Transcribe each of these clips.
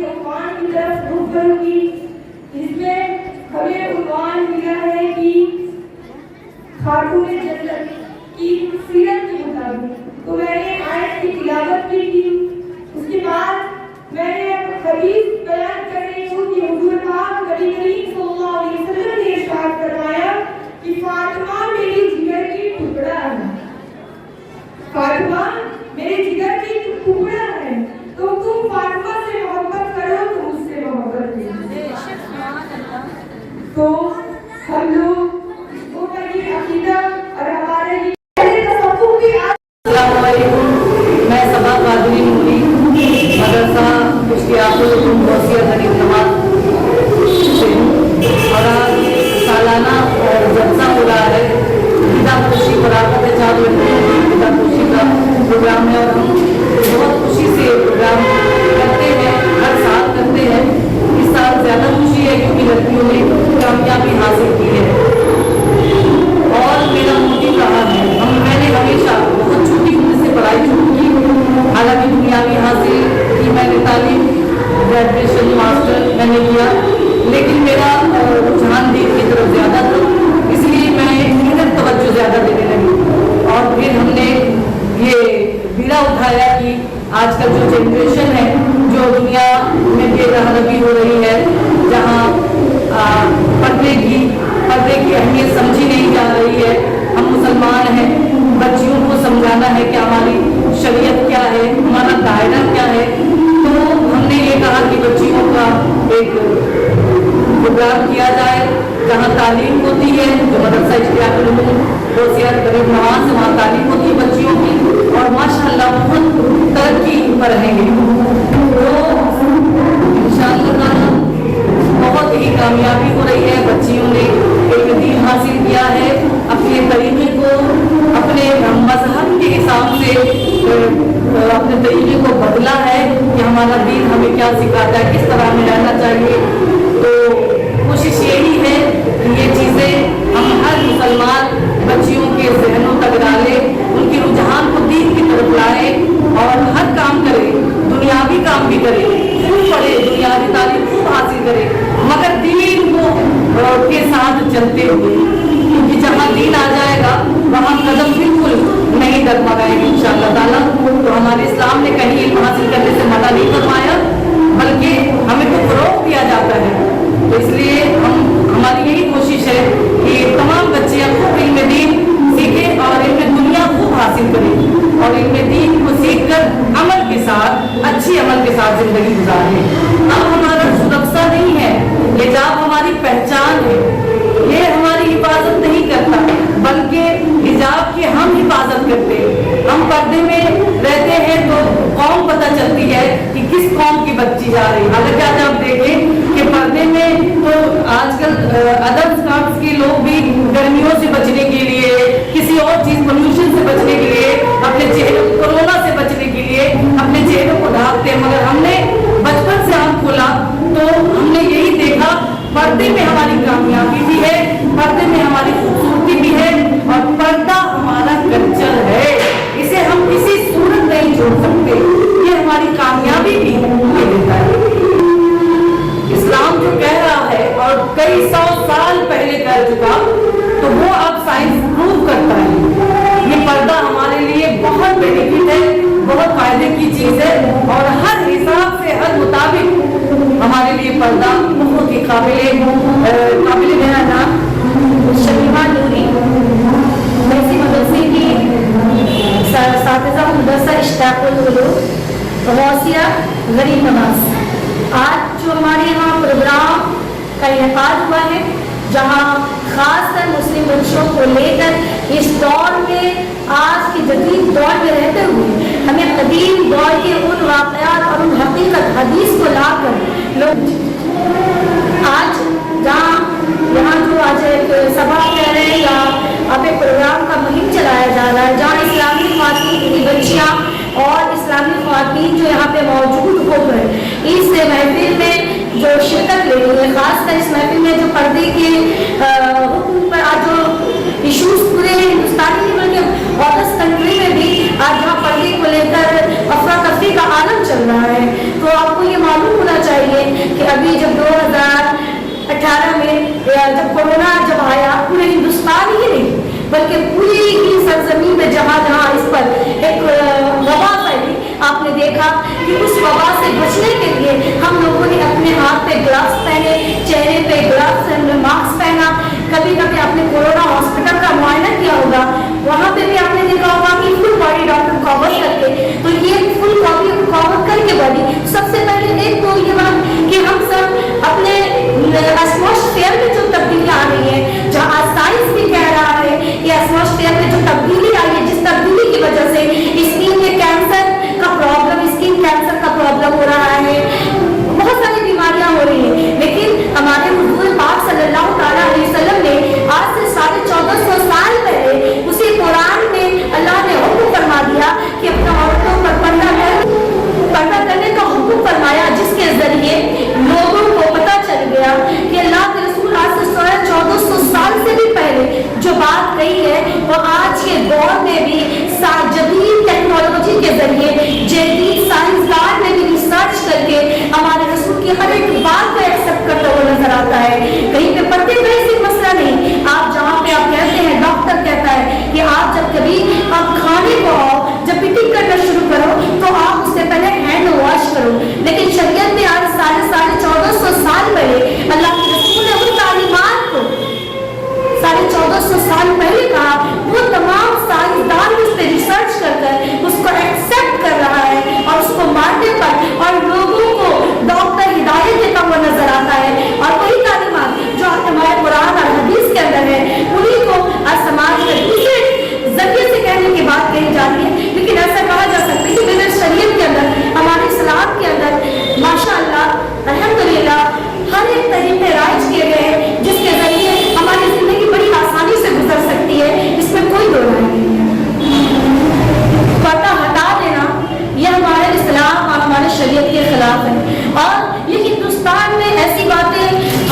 کے عنوان کی طرف رخ کروں گی، جس میں ہمیں عنوان ملا ہے کہ خاتون جنت کی سیرت کے مطابق۔ تو میں نے آیت کی تلاوت بھی کی، اس کے بعد میں نے حدیث بیان کر رہی ہوں کہ حضور پاک نبی کریم صلی اللہ علیہ وسلم نے ارشاد فرمایا کہ فاطمہ میری جگر کی ٹکڑا ہے، فاطمہ میرے جگر کی ٹکڑا ہے، تو تم فاطمہ سے محبت کرو تو مجھ سے محبت کرو۔ تو ہم لوگ وہ کبھی عقیدہ اور ہمارے السلام علیکم، میں صبا قادری نوری مدرسہ اشتیاق العلوم غوثیہ غریب نواز سے ہوں، اور آج سالانہ جلسہ ہو رہا ہے خدا خوشی براکت ہے، 4 لڑکیوں کی خدا خوشی کا پروگرام ہے، اور ہم بہت خوشی سے یہ پروگرام کرتے ہیں، ہر سال کرتے ہیں۔ اس سال زیادہ خوشی ہے کیونکہ لڑکیوں نے کامیابی حاصل کی ہے، اور میرا موٹو رہا ہے، میں نے ہمیشہ بہت چھوٹی عمر سے پڑھائی شروع کی، حالانکہ دنیاوی حاصل کی میں نے تعلیم، گریجویشن ماسٹر میں نے کیا، لیکن میرا رجحان دین کی طرف زیادہ تھا، اس لیے میں ادھر توجہ زیادہ دینے لگی، اور پھر ہم نے یہ بیڑا اٹھایا کہ آج کل جو جنریشن ہے، جو دنیا میں بے رہنمی ہو رہی ہے، جہاں پردے کی اہمیت سمجھی نہیں جا رہی ہے، ہم مسلمان ہیں، بچیوں کو سمجھانا ہے کہ ہماری شریعت کیا ہے، ہمارا دائرہ کیا ہے، تو ہم نے یہ کہا کہ بچیوں کا ایک پروگرام کیا جائے جہاں تعلیم ہوتی ہے، جو مدرسہ اشتیاق العلوم غوثیہ غریب نواز سے وہاں تعلیم ہوتی ہے بچیوں کی، اور ماشاءاللہ بہت ترقی پر رہیں گے، تو انشاءاللہ تعالیٰ بہت ہی کامیابی ہو رہی ہے، بچیوں نے ایک دین حاصل کیا ہے، اپنے طریقے کو اپنے مذہب کے حساب سے اپنے طریقے کو بدلا ہے کہ ہمارا دین ہمیں کیا سکھاتا ہے، کس طرح ہمیں رہنا چاہیے۔ تو کوشش یہی ہے کہ یہ چیزیں ہم ہر مسلمان بچیوں کے ذہنوں تک ڈالیں، ان کے رجحان کو دین کی طرف لائیں، اور ہر کام کرے، دنیاوی کام بھی کرے، خوب پڑھے، دنیاوی تعلیم خوب حاصل کرے، مگر دین کو کے ساتھ چلتے ہوئے، کیونکہ جہاں دین آ جائے گا وہاں قدم بالکل نہیں ڈگمگائے گی انشاءاللہ تعالیٰ۔ تو ہمارے اسلام نے کہیں علم حاصل کرنے سے منع نہیں فرمایا، بلکہ ہمیں تو فروغ دیا جاتا ہے، تو اس لیے ہماری یہی کوشش ہے کہ تمام بچیاں خوب علم دین سیکھیں اور علم دنیا خوب حاصل کریں، اور علم دین کو سیکھ کر عمل کے ساتھ، اچھی عمل کے ساتھ زندگی گزاریں۔ اب ہمارا سرکشا نہیں ہے، حجاب ہماری پہچان ہے، یہ ہماری حفاظت نہیں کرتا، بلکہ حجاب کی ہم حفاظت کرتے ہیں۔ ہم پردے میں رہتے ہیں تو قوم پتہ چلتی ہے کہ کس قوم کی بچی جا رہی ہے، اگر آج آپ دیکھیں کہ پردے میں تو آج کل ادر کاسٹ کے لوگ بھی گرمیوں سے بچنے کے لیے، کسی اور چیز پولوشن سے بچنے کے لیے، اپنے چہرے کورونا سے بچنے کے لیے اپنے چہرے کو ڈھانپتے ہیں، مگر ہم نے بچپن سے آنکھ کھولا تو ہم نے یہی دیکھا پردے میں ہماری کامیابی بھی ہے، پردے میں ہماری خوبصورتی بھی ہے، اور پردہ ہمارا کلچر ہے، اسے ہم کسی صورت نہیں چھوڑ سکتے، یہ ہماری کامیابی بھی یہ دیتا ہے۔ اسلام جو کہہ رہا ہے اور کئی 100 سال پہلے کہہ چکا، تو وہ اب سائنس پروو کرتا ہے، یہ پردہ ہمارے لیے بہت بینیفٹ ہے، بہت فائدے کی چیز ہے، اور ہر حساب سے ہر مطابق ہمارے لیے پردہ بہت ہی قابل میرا نام شمیمہ نوری، میں اسی مدرسے کی اساتذہ مدرسہ اشتیاق العلوم غوثیہ غریب نواز۔ آج جو ہمارے یہاں پروگرام کا انعقاد ہوا ہے، جہاں خاص کر مسلم بچوں کو لے کر اس دور میں، آج کے جدید دور میں رہتے ہوئے ہمیں قدیم دور کے ان واقعات اور ان حقیقت حدیث کو لا کر لوگ آج یہاں جو آج ایک سبھا کہہ رہے ہیں یا اب ایک پروگرام کا مہم چلایا جا رہا ہے، جہاں اسلامی خواتین کی بچیاں اور اسلامی خواتین جو یہاں پہ موجود ہو کر اس محفل میں جو شرکت لے رہی ہے، خاص کر اس محفل میں جو پردے کے حکم پر آج جو ایشوز پورے ہندوستانی نہیں بلکہ ادر کنٹری میں بھی آج یہاں پردے کو لے کر افراتفری کا عالم چل رہا ہے، تو آپ کو یہ معلوم ہونا چاہیے चाहिए कि अभी जब 2018 में जब कोरोना जब आया, पूरे हिंदुस्तान ही नहीं बल्कि पूरी ही सरजमीन में जहाँ जहाँ इस पर एक वबा फैली, आपने देखा कि उस वबा से बचने के लिए हम लोगों ने अपने हाथ पे ग्लव्स पहने, चेहरे पे ग्लव्स, मास्क पहना। कभी कभी आपने कोरोना हॉस्पिटल का मुआयना किया होगा, वहाँ पे भी आपने देखा होगा कि फुल बॉडी डॉक्टर कवर करके, तो ये फुल बॉडी कवर करके बॉडी सबसे पहले एक तो ये बात कि हम सब अपने एटमॉस्फेयर में जो तब्दीलियाँ आ रही है, जहाँ साइंस भी कह रहा है कि एटमॉस्फेयर में जो तब्दीली आई है, जिस तब्दीली की वजह से स्किन में कैंसर का प्रॉब्लम, स्किन कैंसर का प्रॉब्लम हो रहा है, बहुत सारी बीमारियां हो रही हैं। लेकिन हमारे हुजूर पाक सल्लल्लाहु अलैहि वसल्लम ने आज से 1450 साल पहले उसी कुरान में अल्लाह ने हुक्म फरमा दिया कि अपने औरतों पर पर्दा करने का हुक्म फरमाया, जिसके जरिए लोगों को पता चल गया कि अल्लाह के रसूल आज से 1400 साल से भी पहले जो बात कही है वो आज के दौर में भी जदीद टेक्नोलॉजी के जरिए जदीद साइंसदान ने भी रिसर्च करके हमारे रसूल की हर एक बात को एक्सेप्ट करता हुआ नजर आता है। कहीं पे पढ़ते हुए से मसला नहीं, आप जहाँ पे आप कहते हैं, डॉक्टर कहता है कि आप जब कभी आप खाने को आओ, जब पिटिंग करना शुरू करो तो आप उससे पहले हैंड वॉश करो। लेकिन शरीयत में आज 1450 साल पहले अल्लाह के रसूल ने उन तालीमात को 1450 साल पहले कहा, वो तमाम साइंसदान उस पर रिसर्च कर उसको एक्सेप्ट कर रहा है और उसको मानने पर और लोगों को डॉक्टर हिदायत देता हुआ नजर आता है। और वही तालीमात जो हमारे कुरान और हदीस के अंदर है, उन्हीं को आज समाज में दूसरे जरिए से कहने की बात कही जा रही है। लेकिन ऐसा कहा जा सकता है कि मेरे शरीयत के अंदर, हमारे इस्लाम के अंदर माशाअल्लाह अल्हम्दुलिल्लाह हर एक तरीके राइज किए गए हैं, जिसके जरिए हमारी जिंदगी बड़ी आसानी से गुजर सकती है, इसमें कोई दो राय नहीं है। पर्दा हटा देना यह हमारे इस्लाम और हमारे शरीयत के खिलाफ है। और ये हिंदुस्तान में ऐसी बातें,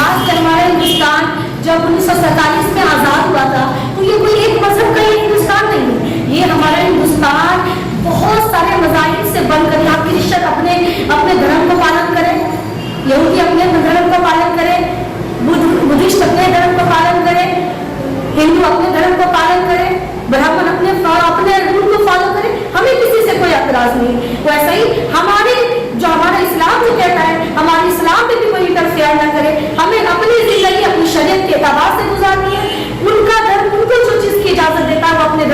आज के हमारे हिंदुस्तान जब 1947 में आज़ाद हुआ था, तो ये कोई एक मजहब का हिंदुस्तान नहीं है, ये हमारा हिंदुस्तान बहुत सारे मज़ाहिब से बनकर, यहाँ क्रिश्चियन अपने धर्म को पालन करें, यहूदी अपने धर्म का पालन करें, बुद्धिस्ट अपने धर्म का पालन करें, हिंदू अपने धर्म को पालन करें, ब्राह्मण अपने रूल को फॉलो करें, हमें किसी से कोई एतराज नहीं। वैसे ही हमारा इस्लाम जो कहता है, हमारे इस्लाम में भी कोई इंटरफेयर न करे, हमें अपनी जिंदगी अपनी शरीयत के एतबार से गुजारनी है। उनका धर्म उनको जो चीज की इजाजत देता है वो अपने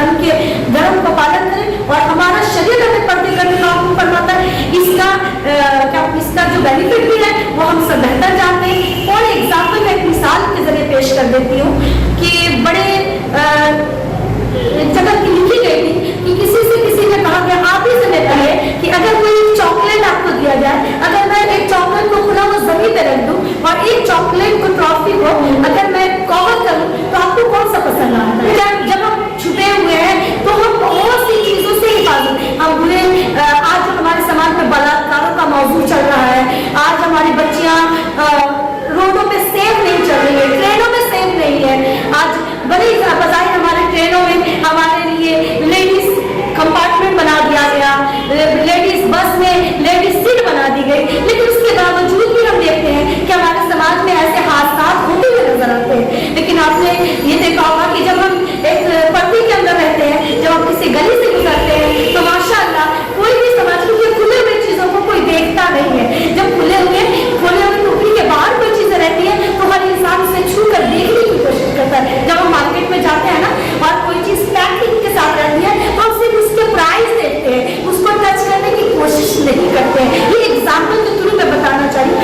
धर्म को पालन करें, और हमारा शरीयत हमें पर्दे करने का हुक्म फरमाता है। इसका जो बेनिफिट भी है वो हम सब बेहतर जानते हैं। और एग्जाम्पल मैं एक मिसाल के जरिए पेश कर देती हूँ कि बड़े जगह की लिखी गई थी कि किसी ने कहा कि आप ही से लेता है कि अगर कोई चॉकलेट आपको दिया जाए, अगर मैं एक चॉकलेट को खुला वो जमीन पे रख दूं और एक चॉकलेट को ट्रॉफी को अगर मैं कवर करूं तो आपको कौन सा पसंद आता है? जब हम छुपे हुए हैं तो हम बहुत सी चीजों से हिफाजत, हम बुरे, आज हमारे समाज में बलात्कारों का मौजूद चल रहा है, आज हमारी बच्चियां रोडों पे सेफ नहीं चल रही है, ट्रेनों में सेफ नहीं है। आज बड़ी बजाय हमारे ट्रेनों में हमारे लिए लेडीज कंपार्टमेंट बना दिया गया, लेडीज बस में लेडीज सीट बना दी गई, लेकिन उसके बावजूद भी हम देखते हैं कि हमारे समाज में ऐसे हादसा होते हुए नजर आते हैं। लेकिन आपने ये देखा होगा कि जब हम एक पर्दे के अंदर रहते हैं, जब हम किसी गली से गुजरते हैं तो माशाअल्लाह कोई भी समझ लो कि खुले हुए चीजों को कोई देखता नहीं है। जब खुले हुए टोकरी के बाहर कोई चीजें रहती है तो हर इंसान उसे छू कर देखने की कोशिश करता है। जब हम मार्केट में जाते हैं ना और कोई चीज पैकिंग के साथ रहती है तो हम सिर्फ उसके प्राइस देखते हैं, उसको टच करने की कोशिश नहीं करते हैं। ये एग्जाम्पल के थ्रू मैं बताना चाहिए।